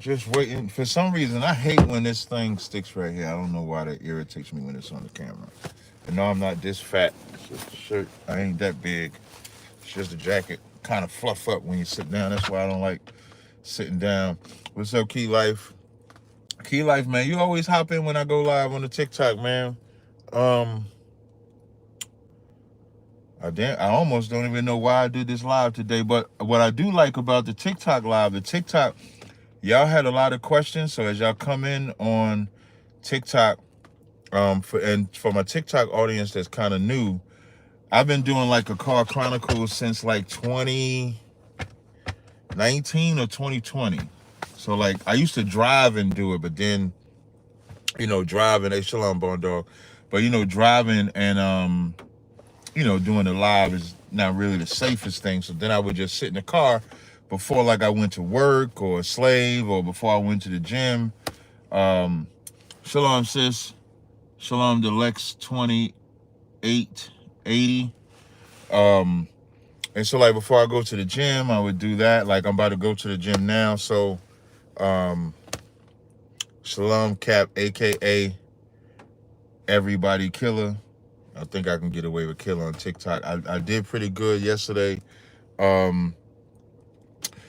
Just waiting. For some reason, I hate when this thing sticks right here. I don't know why that irritates me when it's on the camera. But no, I'm not this fat. It's just a shirt. I ain't that big. It's just a jacket. Kind of fluff up when you sit down. That's why I don't like sitting down. What's up, Key Life? Key Life, man. You always hop in when I go live on the TikTok, man. I almost don't even know why I did this live today. But what I do like about the TikTok live, y'all had a lot of questions. So as y'all come in on TikTok, for my TikTok audience that's kind of new, I've been doing like a car chronicles since like 2019 or 2020. So like I used to drive and do it, but then, driving, hey, Shalom, Bone Dog. But driving and doing the live is not really the safest thing. So then I would just sit in the car before like I went to work or slave or before I went to the gym. Shalom, sis. Shalom to Lex 2880. And so like before I go to the gym, I would do that. Like I'm about to go to the gym now. So Shalom Cap, aka Everybody Killer. I think I can get away with Killer on TikTok. I did pretty good yesterday.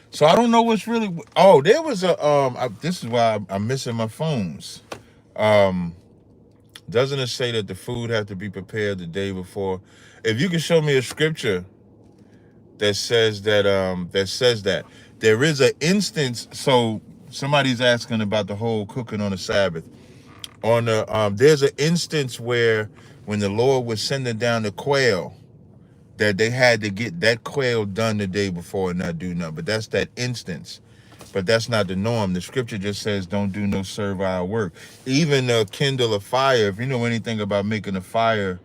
So I don't know what's really. Oh, there was a this is why I'm missing my phones. Doesn't it say that the food had to be prepared the day before? If you can show me a scripture that says that there is an instance. So somebody's asking about the whole cooking on the Sabbath. There's an instance where when the Lord was sending down the quail, that they had to get that quail done the day before and not do nothing. But that's that instance. But that's not the norm. The scripture just says don't do no servile work. Even kindle a fire. If you know anything about making a fire,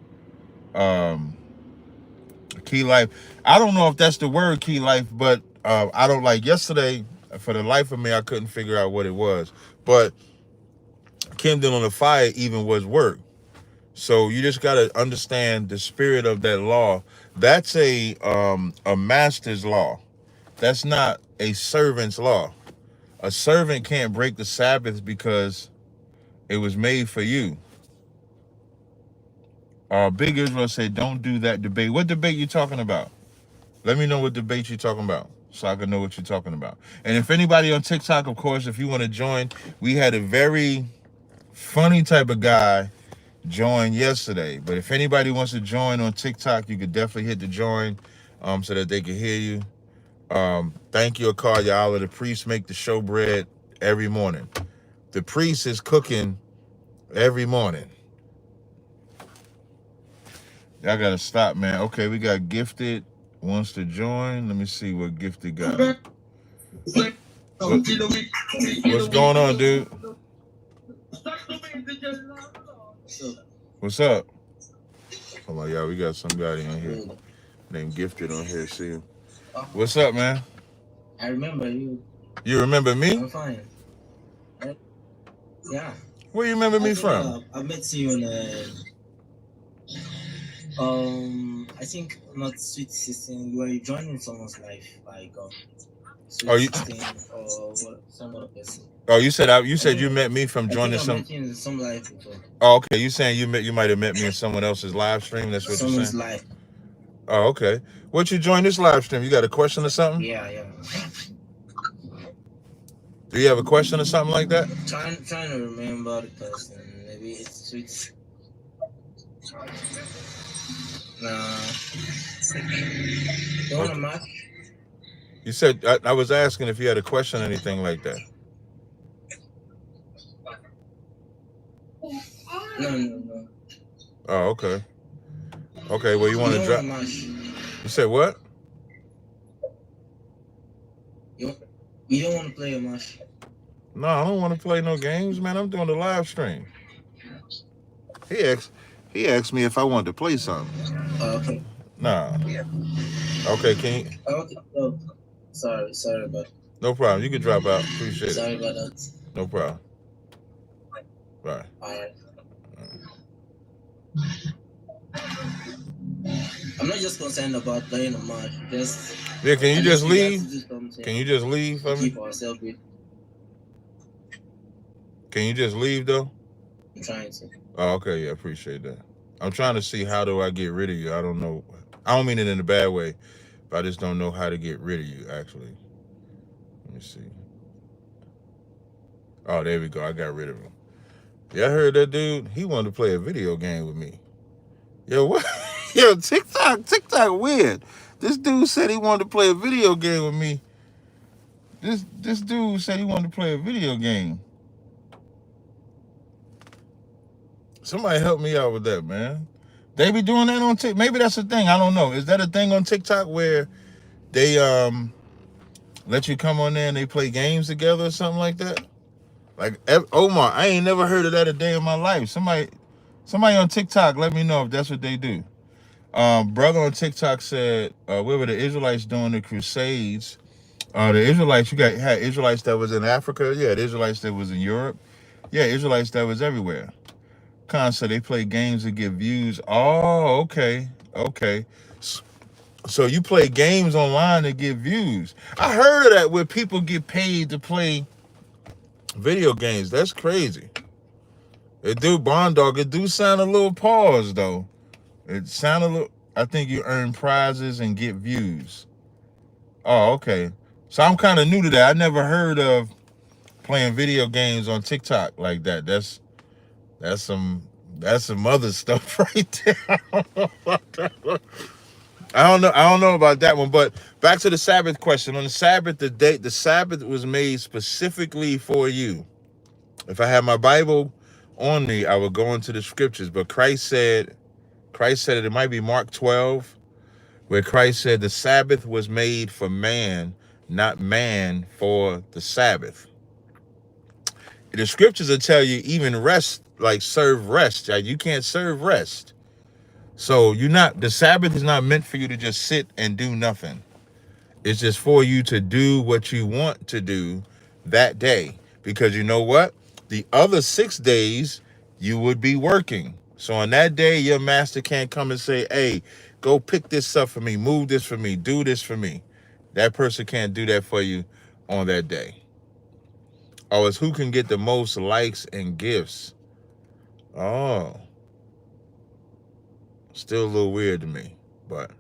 Key Life. I don't know if that's the word Key Life, but I don't like yesterday. For the life of me, I couldn't figure out what it was. But kindling a fire even was work. So you just got to understand the spirit of that law. That's a master's law. That's not a servant's law. A servant can't break the Sabbath because it was made for you. Big Israel said, don't do that debate. What debate you talking about? Let me know what debate you're talking about so I can know what you're talking about. And if anybody on TikTok, of course, if you want to join, we had a very funny type of guy join yesterday. But if anybody wants to join on TikTok, you could definitely hit the join so that they can hear you. Thank you, Akar Ya'ala. The priest make the showbread every morning. The priest is cooking every morning. Y'all gotta stop, man. Okay, we got Gifted wants to join. Let me see what Gifted got. What's going on, dude? What's up? Hold on, y'all. We got somebody on here named Gifted on here. See him. What's up, man? I remember you. You remember me? I'm fine. Yeah. Where you remember me from? I met you I think not Sweet 16. You were joining someone's life, like Sweet 16 or some other person. Oh, you said you met me from joining some live before. Oh, okay. You saying you might have met me in someone else's live stream? That's what you're saying? Live. Oh, okay. What you joined this live stream? You got a question or something? Yeah. Do you have a question or something like that? Trying to remember the person. Maybe it's Sweet. You want a match? You said I was asking if you had a question or anything like that. No. Oh, okay. Okay, well, you want to drop? You said what? You don't want to play a match? No, I don't want to play no games, man. I'm doing the live stream. He asked me if I wanted to play something. Okay. Nah. Yeah. Okay, can you? Okay. Oh, sorry about that. No problem. You can drop out. Appreciate it. Sorry about that. No problem. Bye. All right. I'm not just concerned about playing a match. Can you just leave? Can you just leave for me? Keep ourselves with. Can you just leave though? I'm trying to. Oh, okay, yeah, appreciate that. I'm trying to see how do I get rid of you. I don't know. I don't mean it in a bad way, but I just don't know how to get rid of you. Actually, let me see. Oh, there we go. I got rid of him. Yeah, I heard that dude. He wanted to play a video game with me. Yo, what? Yo, TikTok, weird. This dude said he wanted to play a video game with me. This dude said he wanted to play a video game. Somebody help me out with that, man. They be doing that on TikTok. Maybe that's a thing. I don't know. Is that a thing on TikTok where they let you come on there and they play games together or something like that? Like Omar, I ain't never heard of that a day in my life. Somebody on TikTok, let me know if that's what they do. Brother on TikTok said, where were the Israelites doing the Crusades? The Israelites, had Israelites that was in Africa. Yeah, the Israelites that was in Europe. Yeah, Israelites that was everywhere. So they play games to get views. Oh, okay. Okay. So you play games online to get views. I heard of that where people get paid to play video games. That's crazy. It do, Bond Dog, it do sound a little pause though. It sound a little, I think you earn prizes and get views. Oh, okay. So I'm kind of new to that. I never heard of playing video games on TikTok like that. That's some other stuff right there. I don't know about that one, but back to the Sabbath question. On the Sabbath, the Sabbath was made specifically for you. If I had my Bible on me, I would go into the scriptures. But Christ said it might be Mark 12, where Christ said the Sabbath was made for man, not man for the Sabbath. The scriptures will tell you even rest, like serve rest. Like you can't serve rest. So the Sabbath is not meant for you to just sit and do nothing. It's just for you to do what you want to do that day. Because you know what? The other 6 days you would be working. So on that day, your master can't come and say, hey, go pick this up for me, move this for me, do this for me. That person can't do that for you on that day. Oh, it's who can get the most likes and gifts. Oh. Still a little weird to me, but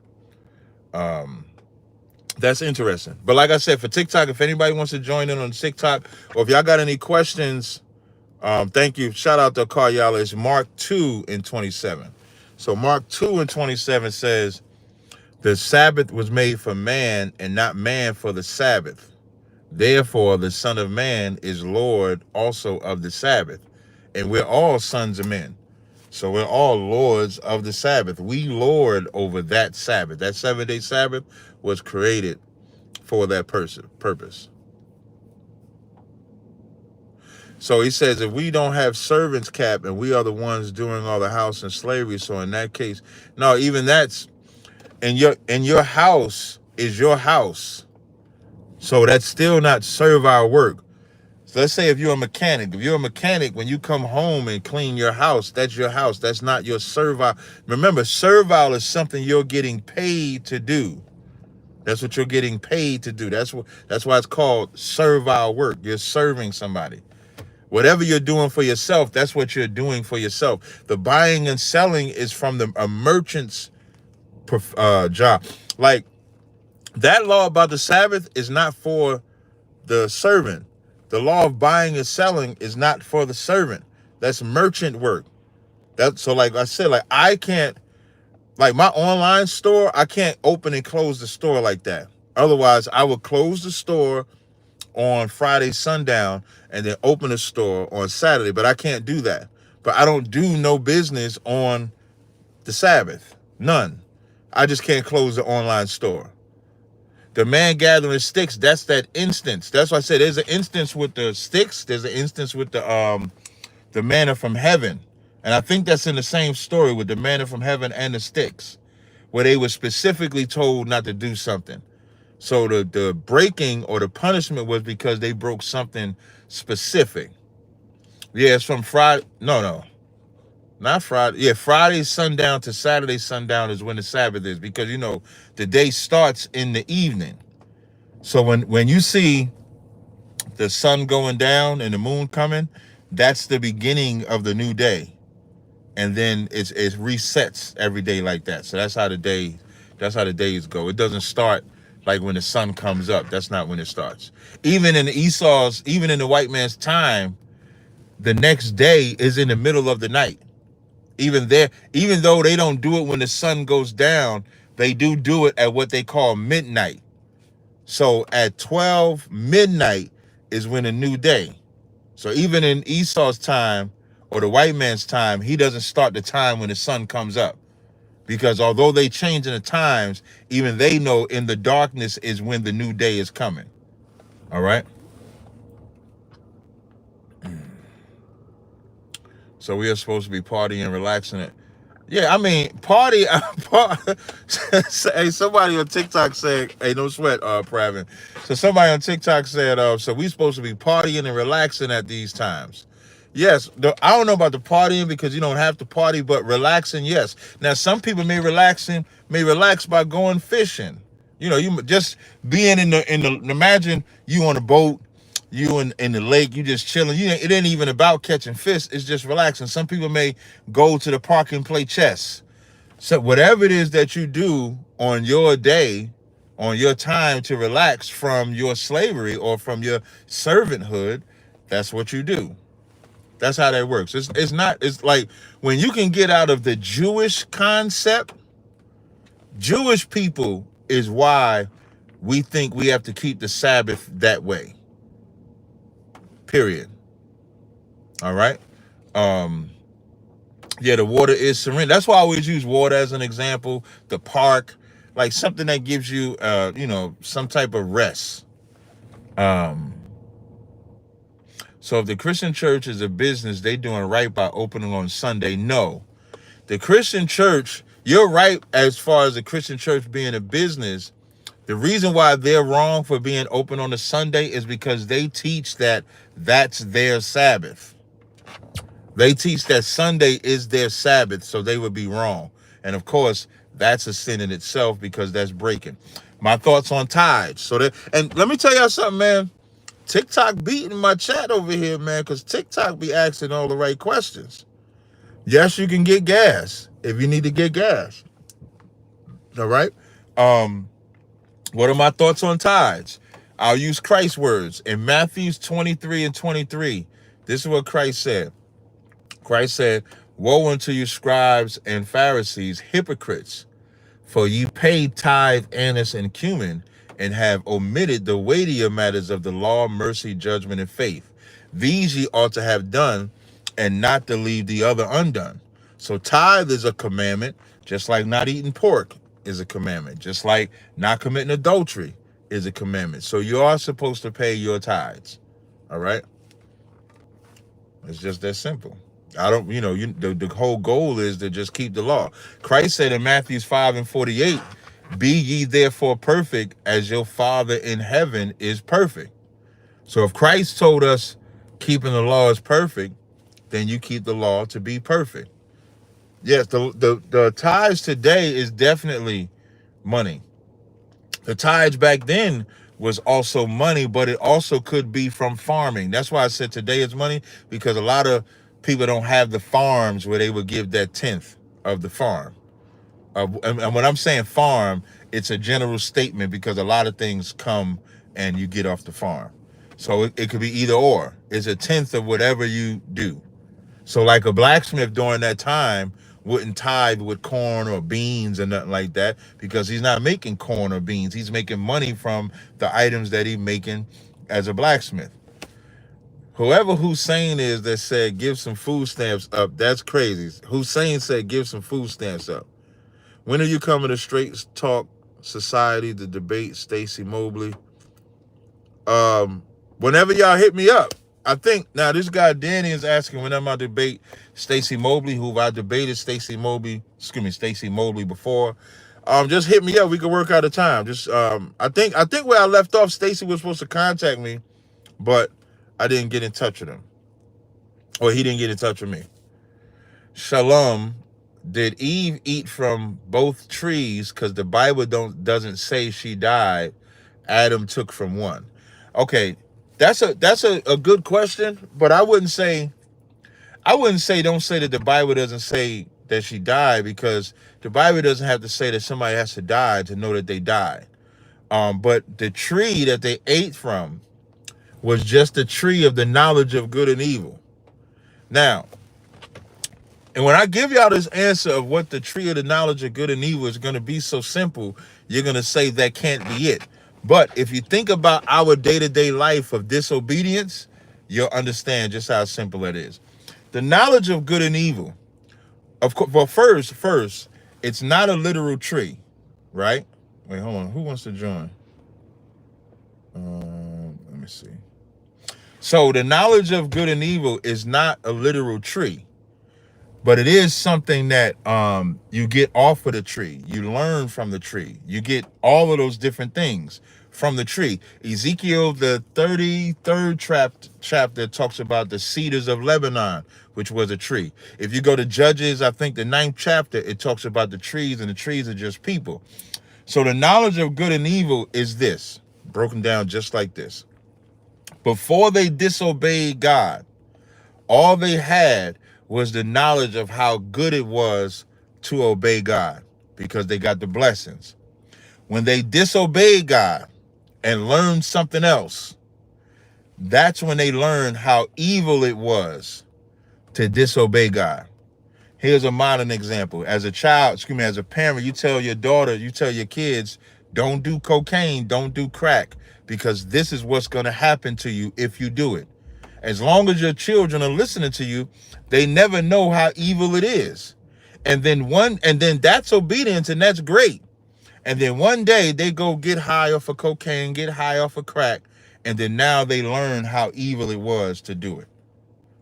that's interesting. But like I said, for TikTok, if anybody wants to join in on TikTok, or if y'all got any questions, thank you. Shout out to Karyala. It's Mark 2:27. So Mark 2:27 says, the Sabbath was made for man and not man for the Sabbath. Therefore, the Son of Man is Lord also of the Sabbath. And we're all sons of men. So we're all lords of the Sabbath. We lord over that Sabbath. That 7-day Sabbath was created for that purpose. So he says, if we don't have servants, Cap, and we are the ones doing all the house and slavery, so in that case, no, even that's in your house is your house. So that's still not servile work. So let's say if you're a mechanic, when you come home and clean your house, that's your house. That's not your servile. Remember, servile is something you're getting paid to do. That's what you're getting paid to do. That's why it's called servile work. You're serving somebody. Whatever you're doing for yourself, that's what you're doing for yourself. The buying and selling is from a merchant's job. Like that law about the Sabbath is not for the servant. The law of buying and selling is not for the servant. That's merchant work. So like I said, like I can't, like my online store, I can't open and close the store like that. Otherwise, I would close the store on Friday sundown and then open the store on Saturday. But I can't do that. But I don't do no business on the Sabbath. None. I just can't close the online store. The man gathering sticks, that's that instance. That's why I said there's an instance with the sticks. There's an instance with the manna from heaven. And I think that's in the same story with the manna from heaven and the sticks, where they were specifically told not to do something. So the breaking or the punishment was because they broke something specific. Yeah, it's from Friday. No. Not Friday. Yeah, Friday sundown to Saturday sundown is when the Sabbath is, because, the day starts in the evening. So when you see the sun going down and the moon coming, that's the beginning of the new day. And then it resets every day like that. So that's how the days go. It doesn't start like when the sun comes up. That's not when it starts. Even in the white man's time, the next day is in the middle of the night. Even though they don't do it when the sun goes down, they do it at what they call midnight. So at 12 midnight is when a new day. So even in Esau's time or the white man's time, he doesn't start the time when the sun comes up. Because although they change in the times, even they know in the darkness is when the new day is coming. All right? So we are supposed to be partying and relaxing it. Yeah, I mean, party. Hey, somebody on TikTok said, hey, no sweat, Pravin. So somebody on TikTok said, so we supposed to be partying and relaxing at these times. Yes, I don't know about the partying because you don't have to party, but relaxing, yes. Now, some people may relax by going fishing. You know, you just being imagine you on a boat, you in the lake, you just chilling. It ain't even about catching fish. It's just relaxing. Some people may go to the park and play chess. So whatever it is that you do on your day, on your time to relax from your slavery or from your servanthood, that's what you do. That's how that works. It's like when you can get out of the Jewish concept, Jewish people is why we think we have to keep the Sabbath that way. Period. All right. Yeah, the water is serene. That's why I always use water as an example. The park, like something that gives you, some type of rest. So if the Christian church is a business, they doing right by opening on Sunday. No, the Christian church, you're right as far as the Christian church being a business. The reason why they're wrong for being open on a Sunday is because they teach that that's their Sabbath. They teach that Sunday is their Sabbath, so they would be wrong. And of course, that's a sin in itself because that's breaking. My thoughts on tithes. And let me tell y'all something, man. TikTok beating my chat over here, man, because TikTok be asking all the right questions. Yes, you can get gas if you need to get gas. All right? What are my thoughts on tithes? I'll use Christ's words. In Matthew 23 and 23, this is what Christ said. Christ said, woe unto you scribes and Pharisees, hypocrites, for ye pay tithe, anise, and cumin, and have omitted the weightier matters of the law, mercy, judgment, and faith. These ye ought to have done, and not to leave the other undone. So tithe is a commandment, just like not eating pork is a commandment, just like not committing adultery is a commandment. So you are supposed to pay your tithes. All right? It's just that simple. The whole goal is to just keep the law. Christ said in Matthew 5 and 48, be ye therefore perfect as your Father in heaven is perfect. So if Christ told us keeping the law is perfect, then you keep the law to be perfect. Yes, the tithes today is definitely money. The tithes back then was also money, but it also could be from farming. That's why I said today is money, because a lot of people don't have the farms where they would give that tenth of the farm. And when I'm saying farm, it's a general statement because a lot of things come and you get off the farm. So it could be either or. It's a tenth of whatever you do. So like a blacksmith during that time wouldn't tithe with corn or beans and nothing like that because he's not making corn or beans. He's making money from the items that he's making as a blacksmith. Whoever Hussein is that said give some food stamps up, that's crazy. Hussein said give some food stamps up. When are you coming to Straight Talk Society to debate Stacey Mobley? Whenever y'all hit me up. I think now this guy Danny is asking when I'm going to debate Stacey Mobley, who I debated Stacey Mobley before. Just hit me up. We can work out a time. Just I think where I left off, Stacey was supposed to contact me, but I didn't get in touch with him. Or he didn't get in touch with me. Shalom. Did Eve eat from both trees? Because the Bible doesn't say she died. Adam took from one. Okay, that's a good question, but I wouldn't say I wouldn't say, don't say that the Bible doesn't say that she died, because the Bible doesn't have to say that somebody has to die to know that they died. But the tree that they ate from was just the tree of the knowledge of good and evil. Now, and when I give y'all this answer of what the tree of the knowledge of good and evil is going to be so simple, you're going to say that can't be it. But if you think about our day-to-day life of disobedience, you'll understand just how simple it is. The knowledge of good and evil, of course, well, first, it's not a literal tree, right? Wait, hold on. Who wants to join? Let me see. So the knowledge of good and evil is not a literal tree, but it is something that you get off of the tree. You learn from the tree. You get all of those different things from the tree. Ezekiel, the 33rd chapter, talks about the cedars of Lebanon, which was a tree. If you go to Judges, I think the 9th chapter, it talks about the trees, and the trees are just people. So the knowledge of good and evil is this, broken down just like this. Before they disobeyed God, all they had was the knowledge of how good it was to obey God, because they got the blessings. When they disobeyed God and learned something else, that's when they learned how evil it was to disobey God. Here's a modern example. As a child, as a parent, you tell your daughter, you tell your kids, don't do cocaine, don't do crack, because this is what's going to happen to you if you do it. As long as your children are listening to you, they never know how evil it is. And then that's obedience, and that's great. And then one day they go get high off of cocaine, get high off of crack, and then now they learn how evil it was to do it.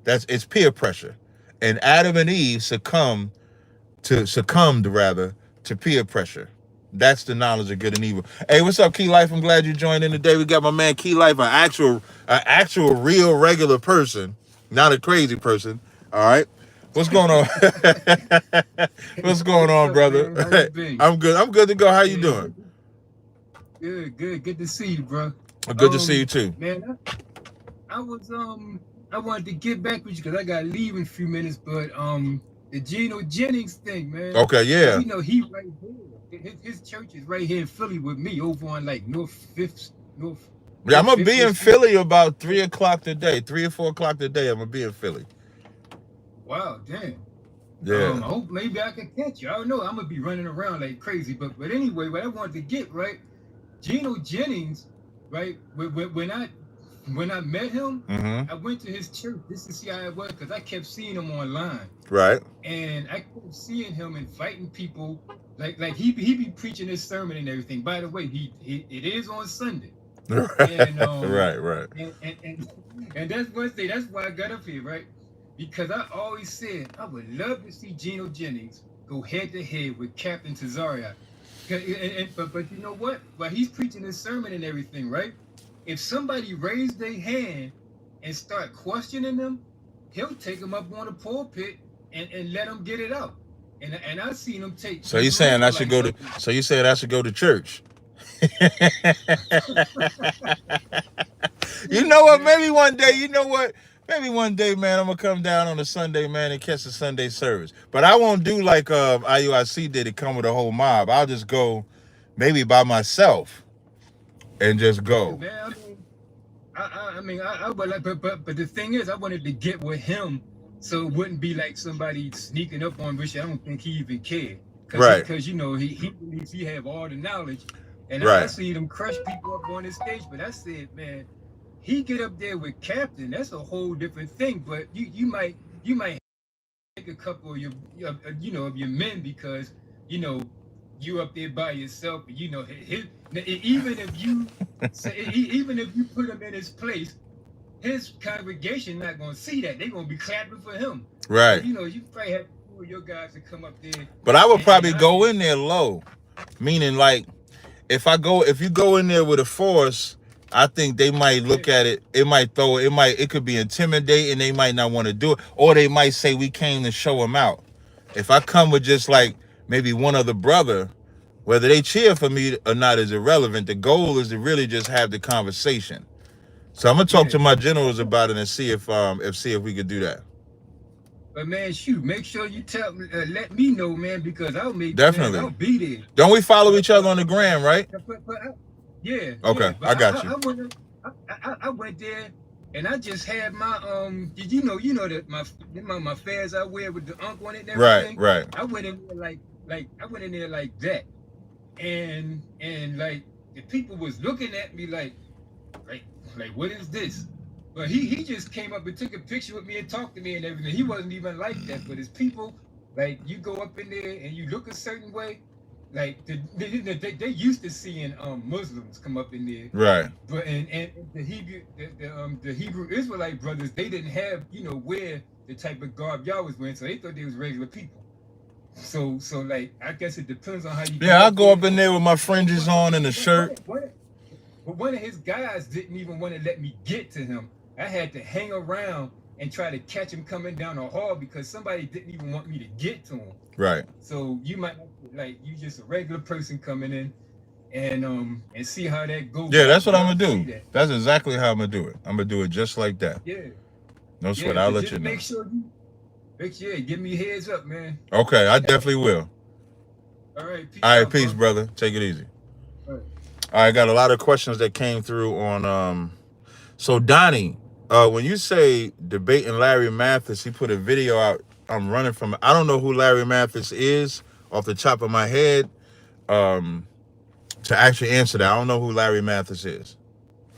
It's peer pressure. And Adam and Eve succumbed to peer pressure. That's the knowledge of good and evil. Hey, what's up, Key Life? I'm glad you joined in today. We got my man Key Life, an actual real regular person, not a crazy person. All right. What's going on? What's going on, brother? I'm good. I'm good to go. How you doing? Good to see you, bro. Good to see you too. Man, I wanted to get back with you because I got to leave in a few minutes, but the Geno Jennings thing, man. Okay, yeah. You know, he right here. His church is right here in Philly with me, over on like North. Yeah, I'm gonna be in Philly about 3 o'clock today, 3 or 4 o'clock today. I'm gonna be in Philly. Wow, damn. Yeah. I hope maybe I can catch you. I don't know. I'm gonna be running around like crazy, but anyway, what I wanted to get right, Geno Jennings, right? When I met him, I went to his church just to see how it was, because I kept seeing him online. Right. And I kept seeing him inviting people, like he be preaching his sermon and everything. By the way, it is on Sunday. And, right. And that's one thing. That's why I got up here, right? Because I always said I would love to see Geno Jennings go head to head with Captain Tazaryach. But you know what? While he's preaching his sermon and everything, right? If somebody raised their hand and start questioning them, he'll take them up on the pulpit and let them get it out. And I've seen him take. So you saying I should go to? So you saying I should go to church? You know what? Maybe one day. You know what? Maybe one day, man, I'm gonna come down on a Sunday, man, and catch the Sunday service. But I won't do like IUIC did, it come with a whole mob. I'll just go, maybe by myself, and just go. Man, I would like, but the thing is, I wanted to get with him, so it wouldn't be like somebody sneaking up on Rich. I don't think he even cared, right? Because you know he believes he have all the knowledge, and right. I see them crush people up on the stage. But I said, man, he get up there with Captain. That's a whole different thing. But you might take a couple of your men, because you up there by yourself. And, even if you put him in his place, his congregation not gonna see that. They're gonna be clapping for him. Right. So, you probably have two of your guys to come up there. But I would probably go in there low, meaning like if you go in there with a force, I think they might look at it. It could be intimidating. They might not want to do it, or they might say we came to show them out. If I come with just like maybe one other brother, whether they cheer for me or not is irrelevant. The goal is to really just have the conversation. So I'm gonna talk to my generals about it and see if we could do that. But man, shoot, make sure you let me know, man, because I'll Definitely. be there. Don't we follow each other on the gram, right? Yeah, Okay, But I got you. I went there and I just had my you know that my fairs I wear with the unk on it and everything. Right. I went in there I went in there like that, and like the people was looking at me like what is this? But he just came up and took a picture with me and talked to me and everything. He wasn't even like that. But his people, like you go up in there and you look a certain way, like they used to seeing Muslims come up in there. Right. But and the Hebrew Israelite brothers, they didn't have wear the type of garb y'all was wearing, so they thought they was regular people. So like I guess it depends on how you. Yeah, I go up in there with my fringes on and a shirt. But one of his guys didn't even want to let me get to him. I had to hang around and try to catch him coming down the hall because somebody didn't even want me to get to him. Right. So you might you just a regular person coming in and see how that goes. Yeah, that's what I'm gonna do. That's exactly how I'm gonna do it. I'm gonna do it just like that. Yeah. No sweat. I'll let you know. Make sure give me heads up, man. Okay, I definitely will. All right. All right, peace, brother. Take it easy. All right, I got a lot of questions that came through on So Donnie, when you say debating Larry Mathis, he put a video out. I'm running from it. I don't know who Larry Mathis is off the top of my head. To actually answer that, I don't know who Larry Mathis is.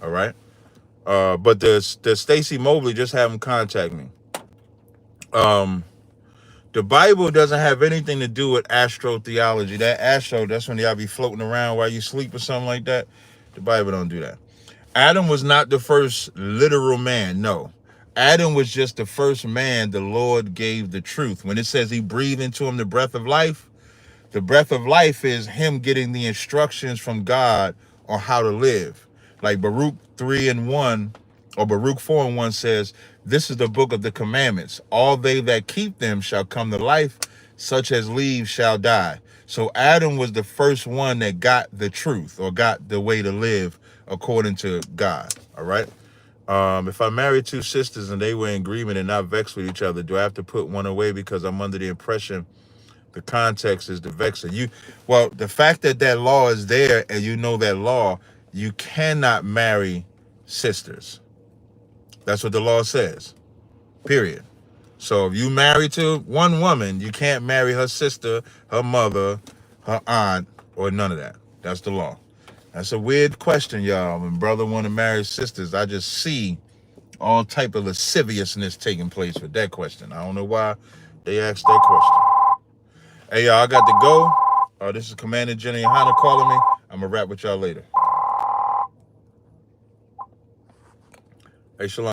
All right. But the Stacey Mobley, just have him contact me. The Bible doesn't have anything to do with astrotheology. That's when y'all be floating around while you sleep or something like that. The Bible don't do that. Adam was not the first literal man. No. Adam was just the first man the Lord gave the truth. When it says he breathed into him the breath of life is him getting the instructions from God on how to live. Like Baruch 3:1 or Baruch 4:1 says, this is the book of the commandments. All they that keep them shall come to life, such as leaves shall die. So Adam was the first one that got the truth or got the way to live according to God. All right. If I married two sisters and they were in agreement and not vexed with each other, do I have to put one away because I'm under the impression the context is the vexer? Well, the fact that law is there and you know that law, you cannot marry sisters. That's what the law says. Period. So if you marry to one woman, you can't marry her sister, her mother, her aunt, or none of that. That's the law. That's a weird question, y'all. When brother want to marry sisters, I just see all type of lasciviousness taking place with that question. I don't know why they asked that question. Hey, y'all, I got to go. This is Commander Jenny Hanna calling me. I'm going to rap with y'all later. Hey, shalom.